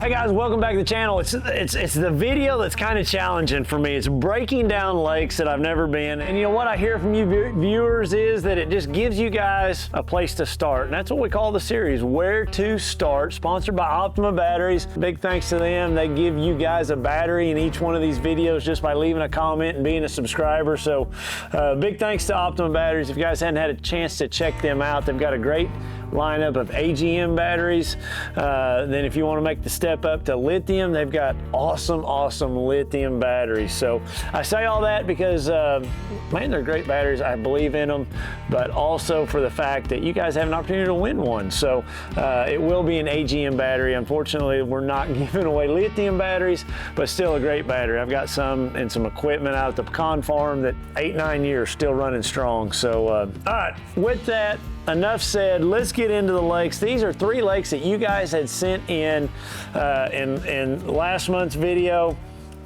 Hey guys, welcome back to the channel. It's the video that's kind of challenging for me. It's breaking down lakes that I've never been. And you know what I hear from you viewers is that it just gives you guys a place to start. And that's what we call the series, Where to Start, sponsored by Optima Batteries. Big thanks to them. They give you guys a battery in each one of these videos just by leaving a comment and being a subscriber. So big thanks to Optima Batteries. If you guys hadn't had a chance to check them out, they've got a great lineup of AGM batteries. Then if you want to make the step up to lithium, they've got awesome lithium batteries. So I say all that because man, they're great batteries. I believe in them, but also for the fact that you guys have an opportunity to win one. So it will be an AGM battery. Unfortunately, we're not giving away lithium batteries, but still a great battery. I've got some and some equipment out at the pecan farm that 8-9 years still running strong. So all right, with that, enough said. Let's get into the lakes. These are 3 lakes that you guys had sent in last month's video,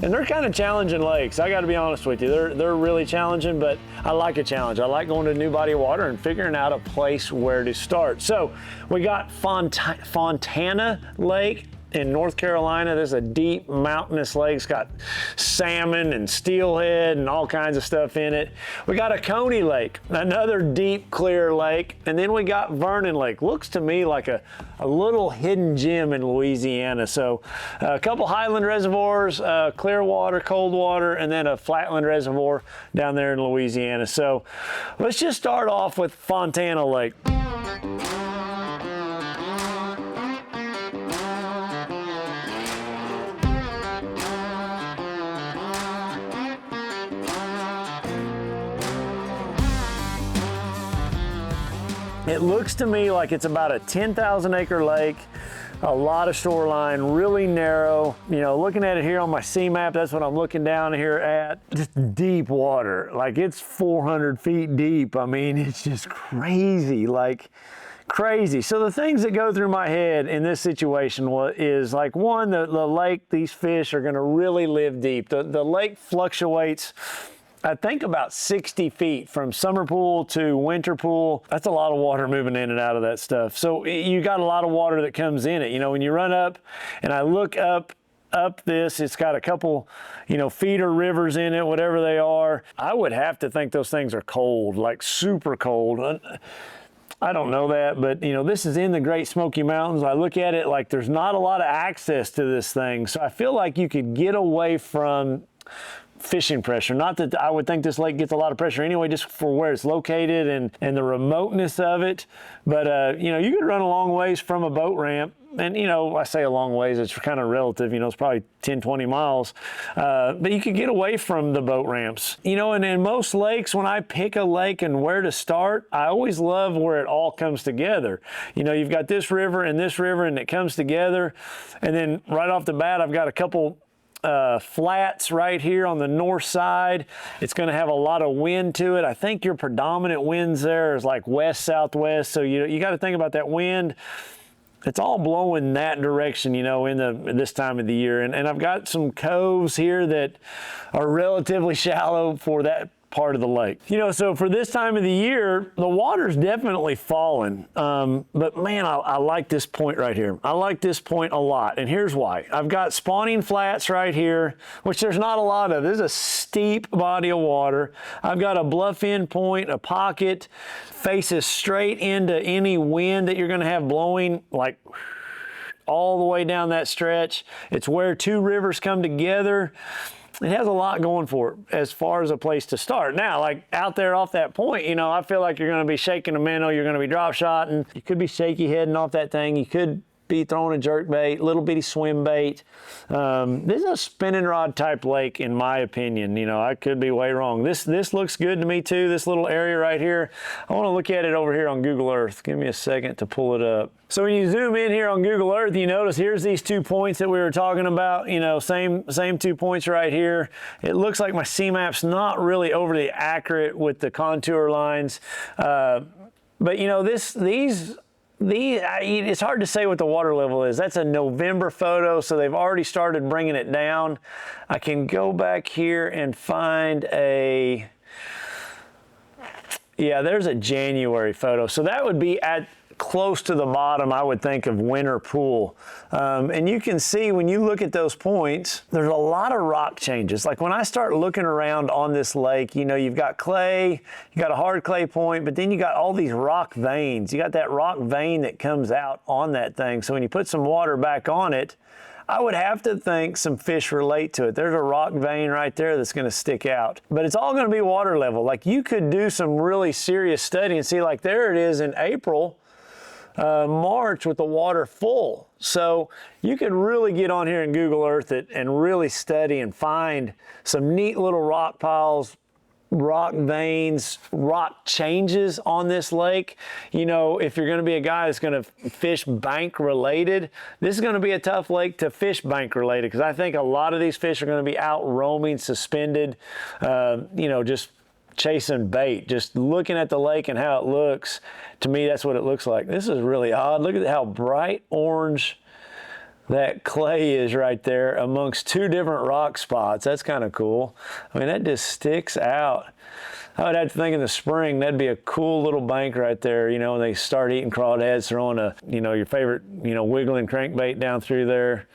and they're kind of challenging lakes. I got to be honest with you, they're really challenging, but I like a challenge. I like going to a new body of water and figuring out a place where to start. So we got Fontana Lake in North Carolina. There's a deep mountainous lake. It's got salmon and steelhead and all kinds of stuff in it. We got Oconee Lake, another deep, clear lake. And then we got Vernon Lake. Looks to me like a little hidden gem in Louisiana. So a couple highland reservoirs, clear water, cold water, and then a flatland reservoir down there in Louisiana. So let's just start off with Fontana Lake. It looks to me like it's about a 10,000 acre lake, a lot of shoreline, really narrow. You know, looking at it here on my sea map, that's what I'm looking down here at. Just deep water, like it's 400 feet deep. I mean, it's just crazy, like crazy. So the things that go through my head in this situation is like, one, the lake, these fish are gonna really live deep. The lake fluctuates, I think, about 60 feet from summer pool to winter pool. That's a lot of water moving in and out of that stuff. So you got a lot of water that comes in it. You know, when you run up and I look up this, it's got a couple, you know, feeder rivers in it, whatever they are. I would have to think those things are cold, like super cold. I don't know that, but you know, this is in the Great Smoky Mountains. I look at it like there's not a lot of access to this thing. So I feel like you could get away from fishing pressure. Not that I would think this lake gets a lot of pressure anyway, just for where it's located and the remoteness of it. But you know, you could run a long ways from a boat ramp. And you know, I say a long ways, it's kind of relative, you know, it's probably 10-20 miles. But you could get away from the boat ramps. You know, and in most lakes, when I pick a lake and where to start, I always love where it all comes together. You know, you've got this river and it comes together. And then right off the bat, I've got a couple flats right here on the north side. It's going to have a lot of wind to it. I think your predominant winds there is like west southwest. So you got to think about that wind. It's all blowing that direction, you know, in this time of the year. And I've got some coves here that are relatively shallow for that part of the lake. You know, so for this time of the year, the water's definitely falling. But man, I like this point right here. I like this point a lot. And here's why. I've got spawning flats right here, which there's not a lot of. This is a steep body of water. I've got a bluff end point, a pocket, faces straight into any wind that you're gonna have blowing, like all the way down that stretch. It's where 2 rivers come together. It has a lot going for it as far as a place to start. Now, like out there off that point, you know, I feel like you're going to be shaking a minnow, you're going to be drop shotting, you could be shaky heading off that thing, you could be throwing a jerk bait, little bitty swim bait. This is a spinning rod type lake in my opinion. You know, I could be way wrong. This looks good to me too, this little area right here. I want to look at it over here on Google Earth. Give me a second to pull it up. So when you zoom in here on Google Earth, you notice here's these 2 points that we were talking about, you know, same 2 points right here. It looks like my C-map's not really overly accurate with the contour lines. But you know, it's hard to say what the water level is. That's a November photo, so they've already started bringing it down. I can go back here and find yeah, there's a January photo. So that would be at close to the bottom, I would think of winter pool. And you can see when you look at those points, there's a lot of rock changes. Like when I start looking around on this lake, you know, you've got clay, you got a hard clay point, but then you got all these rock veins. You got that rock vein that comes out on that thing. So when you put some water back on it, I would have to think some fish relate to it. There's a rock vein right there that's going to stick out. But it's all going to be water level. Like you could do some really serious study and see, like there it is in April, March with the water full. So you could really get on here and Google Earth it and really study and find some neat little rock piles, rock veins, rock changes on this lake. You know, if you're going to be a guy that's going to fish bank related, this is going to be a tough lake to fish bank related, because I think a lot of these fish are going to be out roaming, suspended, you know, just chasing bait. Just looking at the lake and how it looks, to me, that's what it looks like. This is really odd. Look at how bright orange that clay is right there amongst two different rock spots. That's kind of cool. I mean, that just sticks out. I would have to think in the spring, that'd be a cool little bank right there, you know, when they start eating crawdads, throwing a, you know, your favorite, you know, wiggling crankbait down through there.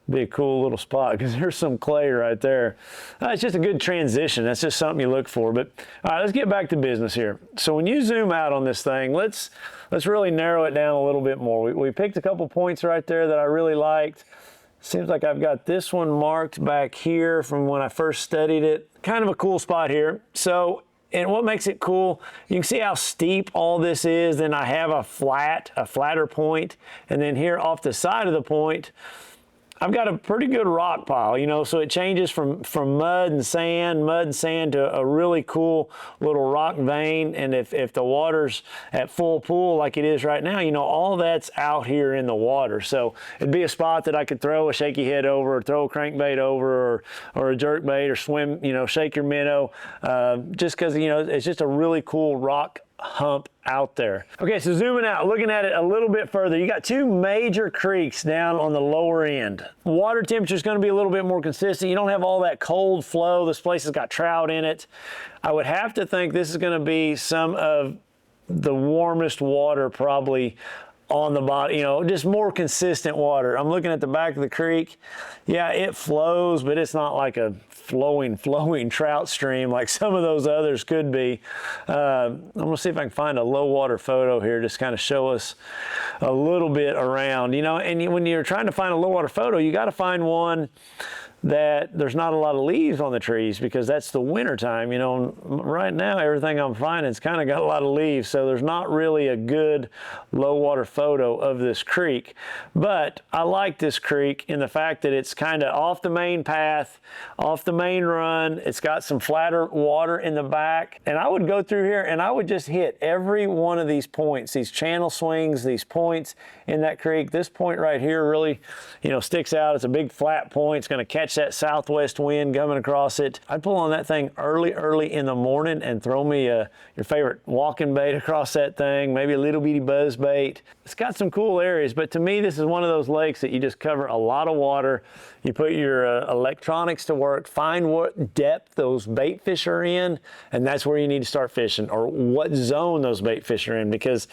Be a cool little spot, because there's some clay right there. It's just a good transition. That's just something you look for. But all right, let's get back to business here. So when you zoom out on this thing, let's really narrow it down a little bit more. We picked a couple points right there that I really liked. Seems like I've got this one marked back here from when I first studied it. Kind of a cool spot here. So, and what makes it cool, you can see how steep all this is. Then I have a flatter point. And then here off the side of the point, I've got a pretty good rock pile, you know, so it changes from mud and sand to a really cool little rock vein. And if the water's at full pool like it is right now, you know, all that's out here in the water. So it'd be a spot that I could throw a shaky head over, or throw a crankbait over, or a jerk bait, or swim, you know, shake your minnow, just because, you know, it's just a really cool rock hump out there. Okay, so zooming out, looking at it a little bit further, you got two major creeks down on the lower end. Water temperature is going to be a little bit more consistent. You don't have all that cold flow. This place has got trout in it. I would have to think this is going to be some of the warmest water probably on the bottom, you know, just more consistent water. I'm looking at the back of the creek. Yeah, it flows, but it's not like a flowing trout stream like some of those others could be. I'm gonna see if I can find a low water photo here, just kind of show us a little bit around, you know. And when you're trying to find a low water photo, you got to find one that there's not a lot of leaves on the trees, because that's the winter time, you know. Right now everything I'm finding has kind of got a lot of leaves, so there's not really a good low water photo of this creek. But I like this creek in the fact that it's kind of off the main path, off the main run. It's got some flatter water in the back, and I would go through here and I would just hit every one of these points, these channel swings, these points in that creek. This point right here really, you know, sticks out. It's a big flat point. It's going to catch that southwest wind coming across it. I'd pull on that thing early in the morning and throw me your favorite walking bait across that thing, maybe a little bitty buzz bait. It's got some cool areas, but to me, this is one of those lakes that you just cover a lot of water. You put your electronics to work, find what depth those bait fish are in, and that's where you need to start fishing, or what zone those bait fish are in, because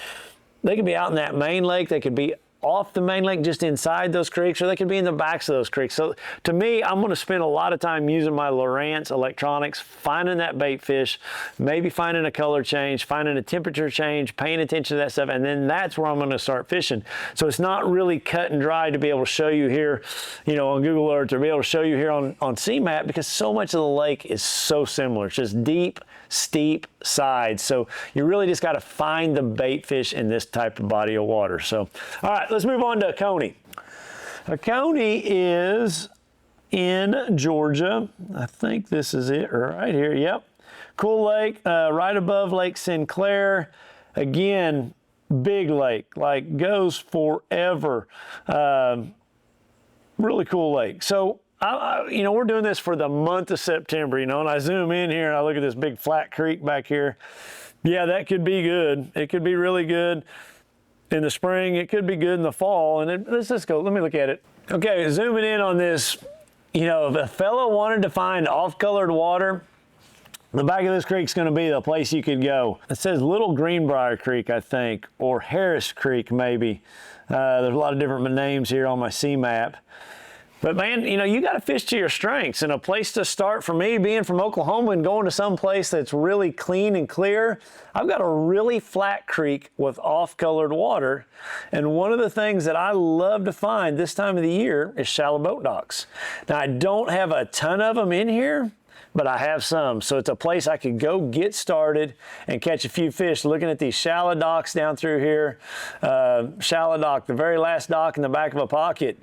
they could be out in that main lake, they could be off the main lake just inside those creeks, or they could be in the backs of those creeks. So to me, I'm going to spend a lot of time using my Lowrance electronics, finding that bait fish, maybe finding a color change, finding a temperature change, paying attention to that stuff, and then that's where I'm going to start fishing. So it's not really cut and dry to be able to show you here, you know, on Google Earth, or be able to show you here on CMAP, because so much of the lake is so similar. It's just deep, steep sides. So you really just got to find the bait fish in this type of body of water. So, all right, let's move on to Oconee. Oconee is in Georgia. I think this is it right here. Yep. Cool lake, right above Lake Sinclair. Again, big lake, like goes forever. Really cool lake. So, you know, we're doing this for the month of September, you know, and I zoom in here and I look at this big flat creek back here. Yeah, that could be good. It could be really good in the spring. It could be good in the fall. And let's just go, let me look at it. Okay, zooming in on this, you know, if a fellow wanted to find off-colored water, The back of this creek is going to be the place you could go. It says Little Greenbrier Creek, I think, or Harris Creek maybe. There's a lot of different names here on my sea map. But man, you know, you got to fish to your strengths, and a place to start for me, being from Oklahoma and going to some place that's really clean and clear, I've got a really flat creek with off-colored water, and one of the things that I love to find this time of the year is shallow boat docks. Now, I don't have a ton of them in here, but I have some, so it's a place I could go get started and catch a few fish looking at these shallow docks down through here. Shallow dock, the very last dock in the back of a pocket.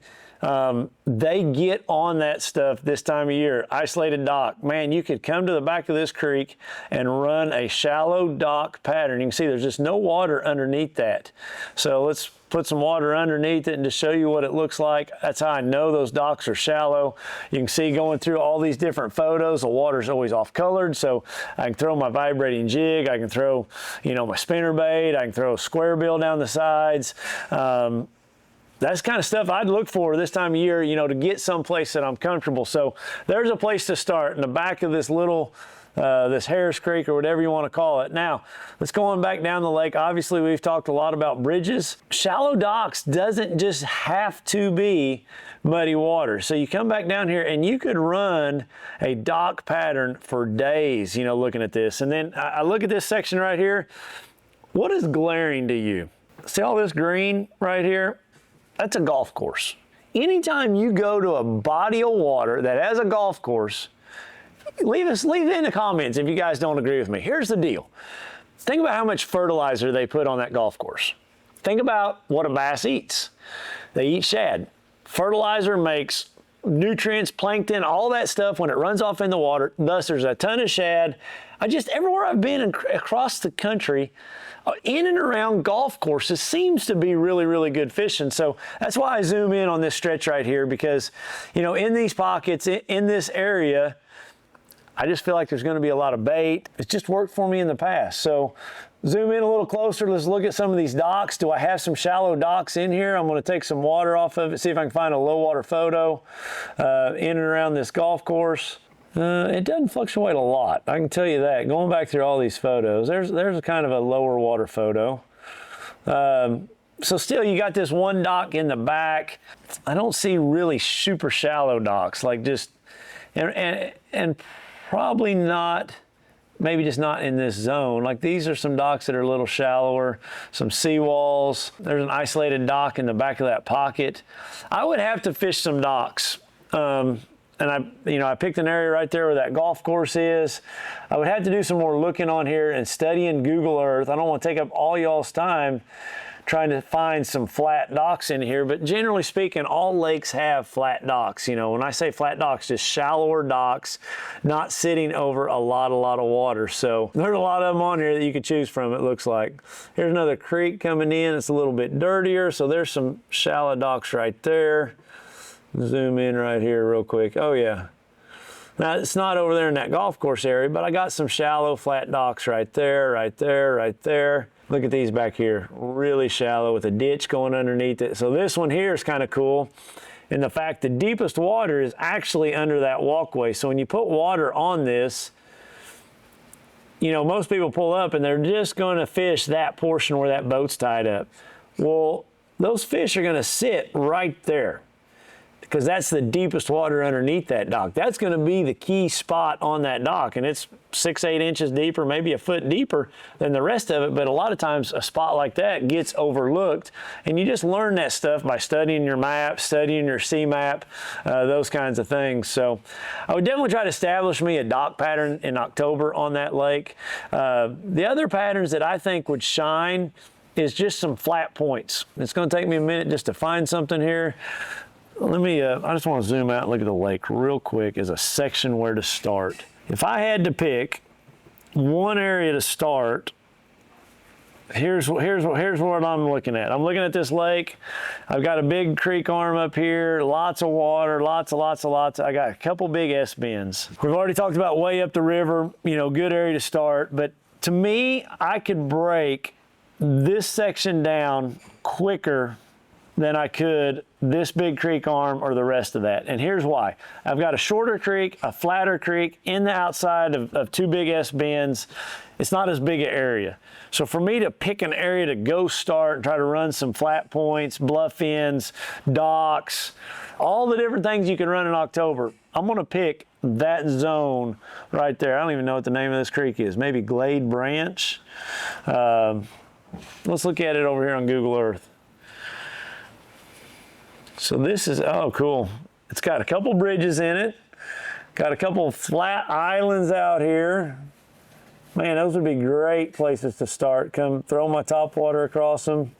They get on that stuff this time of year. Isolated dock. Man, you could come to the back of this creek and run a shallow dock pattern. You can see there's just no water underneath that. So let's put some water underneath it and just show you what it looks like. That's how I know those docks are shallow. You can see going through all these different photos, the water's always off colored, so I can throw my vibrating jig, I can throw, you know, my spinner bait, I can throw a square bill down the sides. That's kind of stuff I'd look for this time of year, you know, to get someplace that I'm comfortable. So there's a place to start in the back of this little, this Harris Creek or whatever you want to call it. Now, let's go on back down the lake. Obviously, we've talked a lot about bridges. Shallow docks doesn't just have to be muddy water. So you come back down here and you could run a dock pattern for days, you know, looking at this. And then I look at this section right here. What is glaring to you? See all this green right here? That's a golf course. Anytime you go to a body of water that has a golf course, leave it in the comments if you guys don't agree with me. Here's the deal. Think about how much fertilizer they put on that golf course. Think about what a bass eats. They eat shad. Fertilizer makes nutrients, plankton, all that stuff when it runs off in the water. Thus, there's a ton of shad. Everywhere I've been across the country, in and around golf courses seems to be really, really good fishing. So that's why I zoom in on this stretch right here, because, you know, in these pockets, in this area, I just feel like there's going to be a lot of bait. It's just worked for me in the past. So zoom in a little closer. Let's look at some of these docks. Do I have some shallow docks in here? I'm going to take some water off of it, see if I can find a low water photo in and around this golf course. It doesn't fluctuate a lot, I can tell you that. Going back through all these photos, there's a kind of a lower water photo. So still, you got this one dock in the back. I don't see really super shallow docks, like just, and probably not, maybe just not in this zone. Like these are some docks that are a little shallower, some seawalls. There's an isolated dock in the back of that pocket. I would have to fish some docks. And I picked an area right there where that golf course is. I would have to do some more looking on here and studying Google Earth. I don't want to take up all y'all's time trying to find some flat docks in here, but generally speaking, all lakes have flat docks. You know, when I say flat docks, just shallower docks, not sitting over a lot of water. So there's a lot of them on here that you could choose from, it looks like. Here's another creek coming in. It's a little bit dirtier, so there's some shallow docks right there. Zoom in right here real quick. Oh yeah. Now it's not over there in that golf course area, but I got some shallow flat docks right there, right there, right there. Look at these back here, really shallow with a ditch going underneath it. So this one here is kind of cool. And the fact the deepest water is actually under that walkway. So when you put water on this, you know, most people pull up and they're just going to fish that portion where that boat's tied up. Well, those fish are going to sit right there, because that's the deepest water underneath that dock. That's going to be the key spot on that dock, and it's 6-8 inches deeper, maybe a foot deeper than the rest of it, but a lot of times a spot like that gets overlooked, and you just learn that stuff by studying your map, studying your sea map, those kinds of things. So I would definitely try to establish me a dock pattern in October on that lake. The other patterns that I think would shine is just some flat points. It's going to take me a minute just to find something here. Let me, I just want to zoom out and look at the lake real quick as a section where to start. If I had to pick one area to start, here's what I'm looking at. I'm looking at this lake. I've got a big creek arm up here, lots of water, lots. I got a couple big S-bends. We've already talked about way up the river, you know, good area to start. But to me, I could break this section down quicker than I could this big creek arm or the rest of that. And here's why. I've got a shorter creek, a flatter creek in the outside of two big S bends. It's not as big an area. So for me to pick an area to go start and try to run some flat points, bluff ends, docks, all the different things you can run in October, I'm gonna pick that zone right there. I don't even know what the name of this creek is. Maybe Glade Branch. Let's look at it over here on Google Earth. So this is, oh, cool. It's got a couple bridges in it. Got a couple flat islands out here. Man, those would be great places to start. Come throw my top water across them.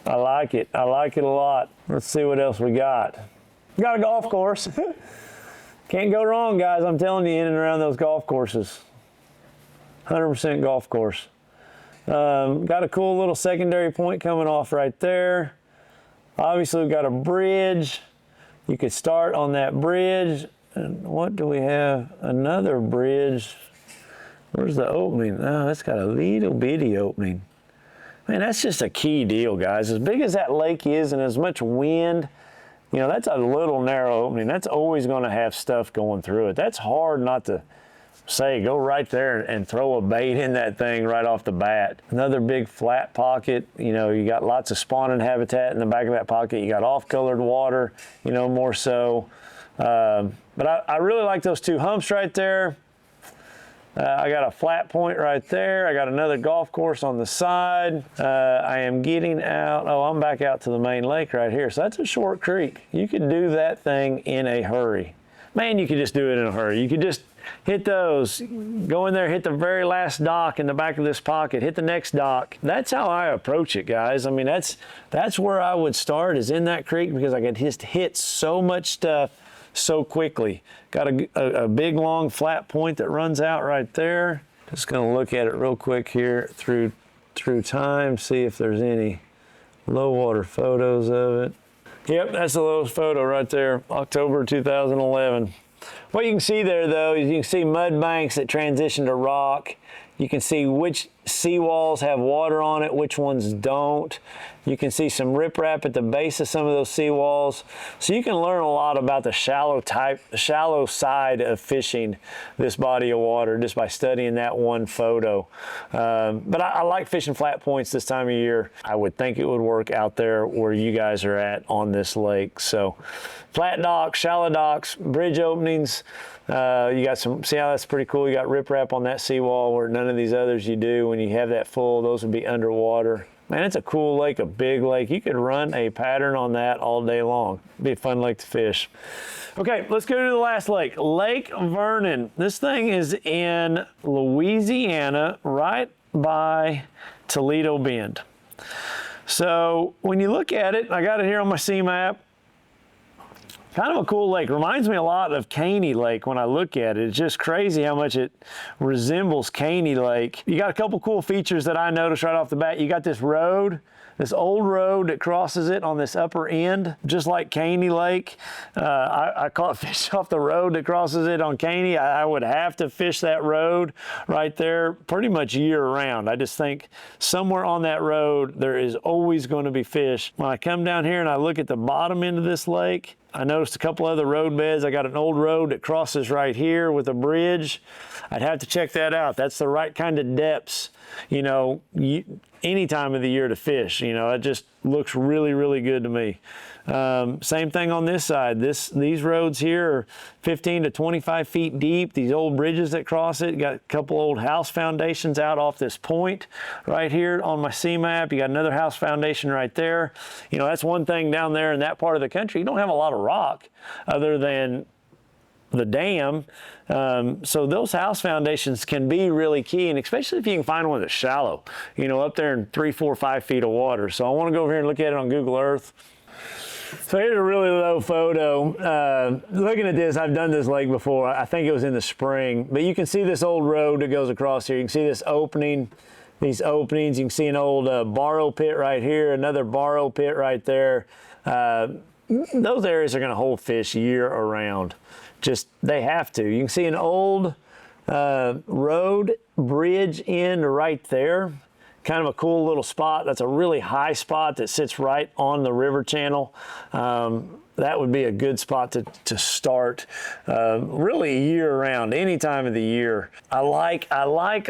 I like it. I like it a lot. Let's see what else we got. Got a golf course. Can't go wrong, guys. I'm telling you, in and around those golf courses. 100% golf course. Got a cool little secondary point coming off right there. Obviously, we've got a bridge. You could start on that bridge. And what do we have? Another bridge. Where's the opening? Oh, it's got a little bitty opening. Man, that's just a key deal, guys. As big as that lake is and as much wind, you know, that's a little narrow opening. That's always going to have stuff going through it. That's hard not to say, go right there and throw a bait in that thing right off the bat. Another big flat pocket. You know, you got lots of spawning habitat in the back of that pocket. You got off-colored water, you know, more so. But I really like those two humps right there. I got a flat point right there. I got another golf course on the side. I am getting out. Oh, I'm back out to the main lake right here. So that's a short creek. You could do that thing in a hurry. Man, you could just do it in a hurry. You could just hit those, go in there, hit the very last dock in the back of this pocket, hit the next dock. That's how I approach it, guys. I mean, that's where I would start, is in that creek, because I could just hit so much stuff so quickly. Got a big long flat point that runs out right there. Just gonna look at it real quick here through time, see if there's any low water photos of it. Yep, that's the lowest photo right there, October 2011. What you can see there, though, is you can see mud banks that transition to rock. You can see which seawalls have water on it, which ones don't. You can see some riprap at the base of some of those seawalls. So you can learn a lot about the shallow side of fishing this body of water just by studying that one photo. But I like fishing flat points this time of year. I would think it would work out there where you guys are at on this lake. So flat docks, shallow docks, bridge openings. You got some, see how that's pretty cool? You got riprap on that seawall where none of these others you do. When you have that full, those would be underwater. Man, it's a cool lake, a big lake. You could run a pattern on that all day long. It'd be a fun lake to fish. Okay, let's go to the last lake, Lake Vernon. This thing is in Louisiana, right by Toledo Bend. So when you look at it, I got it here on my sea map. Kind of a cool lake. Reminds me a lot of Oconee Lake when I look at it. It's just crazy how much it resembles Oconee Lake. You got a couple cool features that I noticed right off the bat. You got this road, this old road that crosses it on this upper end, just like Oconee Lake. I caught fish off the road that crosses it on Oconee. I would have to fish that road right there pretty much year round. I just think somewhere on that road, there is always going to be fish. When I come down here and I look at the bottom end of this lake, I noticed a couple other road beds. I got an old road that crosses right here with a bridge. I'd have to check that out. That's the right kind of depths, you know, any time of the year to fish. You know, it just looks really, really good to me. Same thing on this side. These roads here are 15 to 25 feet deep. These old bridges that cross it, got a couple old house foundations out off this point right here on my sea map. You got another house foundation right there. You know, that's one thing down there in that part of the country. You don't have a lot of rock other than the dam. So those house foundations can be really key, and especially if you can find one that's shallow, you know, up there in 3, 4, 5 feet of water. So I want to go over here and look at it on Google Earth. So here's a really low photo. Looking at this, I've done this lake before. I think it was in the spring, but you can see this old road that goes across here. You can see this opening, these openings. You can see an old borrow pit right here, another borrow pit right there. Those areas are going to hold fish year around. Just, they have to. You can see an old road bridge end right there. kind of a cool little spot. That's a really high spot that sits right on the river channel. That would be a good spot to start really year round, any time of the year. I like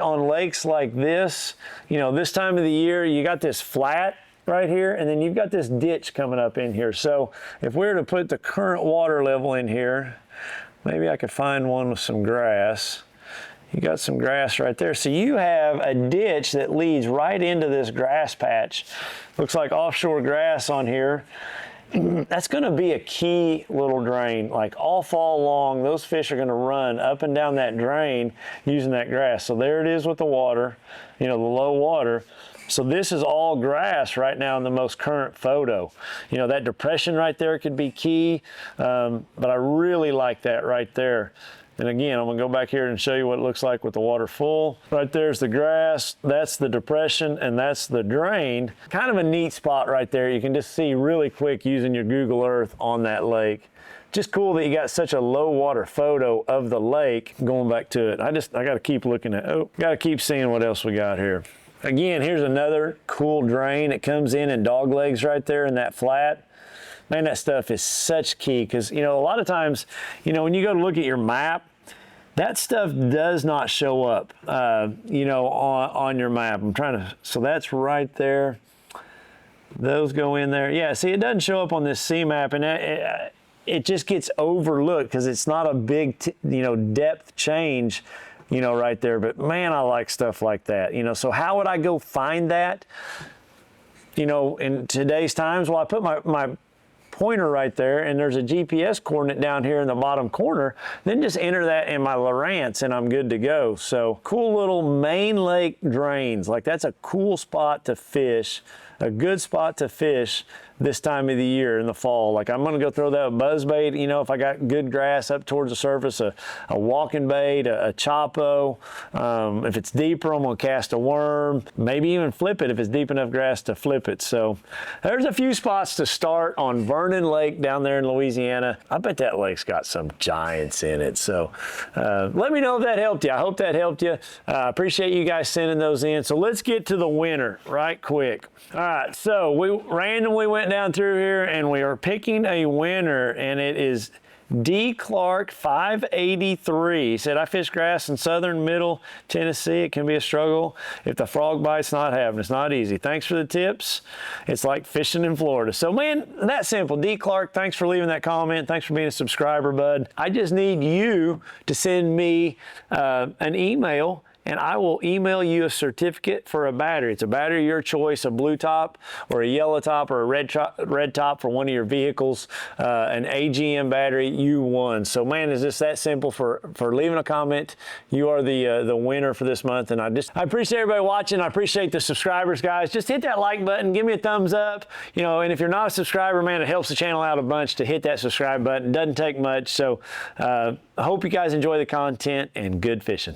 on lakes like this, you know, this time of the year, you got this flat right here, and then you've got this ditch coming up in here. So if we were to put the current water level in here, maybe I could find one with some grass. You got some grass right there. So you have a ditch that leads right into this grass patch. Looks like offshore grass on here. That's going to be a key little drain. Like all fall long, those fish are going to run up and down that drain using that grass. So there it is with the water, you know, the low water. So this is all grass right now in the most current photo. You know, that depression right there could be key, but I really like that right there. And again, I'm gonna go back here and show you what it looks like with the water full. Right there's the grass, that's the depression, and that's the drain. Kind of a neat spot right there. You can just see really quick using your Google Earth on that lake. Just cool that you got such a low water photo of the lake. Going back to it, I gotta keep looking at, gotta keep seeing what else we got here. Again, here's another cool drain. It comes in dog legs right there in that flat. Man, that stuff is such key because, you know, a lot of times, you know, when you go to look at your map, that stuff does not show up, you know, on your map. So that's right there. Those go in there. Yeah, see, it doesn't show up on this sea map, and it just gets overlooked because it's not a big, you know, depth change, you know, right there. But man, I like stuff like that, you know. So how would I go find that, you know, in today's times? Well, I put my pointer right there, and there's a GPS coordinate down here in the bottom corner. Then just enter that in my Lowrance and I'm good to go. So cool little main lake drains. Like that's a cool spot to fish, a good spot to fish this time of the year in the fall. Like I'm gonna go throw that buzzbait, you know, if I got good grass up towards the surface, a walking bait, a chopo. If it's deeper, I'm gonna cast a worm, maybe even flip it if it's deep enough grass to flip it. So there's a few spots to start on Vernon Lake down there in Louisiana. I bet that lake's got some giants in it. So let me know if that helped you. I hope that helped you. Appreciate you guys sending those in. So let's get to the winner right quick. All right, so we randomly went down through here and we are picking a winner, and it is D. Clark 583. He said, I fish grass in southern middle Tennessee. It can be a struggle if the frog bite's not happening. It's not easy. Thanks for the tips. It's like fishing in Florida. So man, that simple. D. Clark, thanks for leaving that comment. Thanks for being a subscriber, bud. I just need you to send me an email, and I will email you a certificate for a battery. It's a battery of your choice, a blue top or a yellow top or a red top for one of your vehicles, an AGM battery, you won. So man, is this that simple for leaving a comment. You are the winner for this month. And I appreciate everybody watching. I appreciate the subscribers, guys. Just hit that like button, give me a thumbs up. You know, and if you're not a subscriber, man, it helps the channel out a bunch to hit that subscribe button. It doesn't take much. So I hope you guys enjoy the content, and good fishing.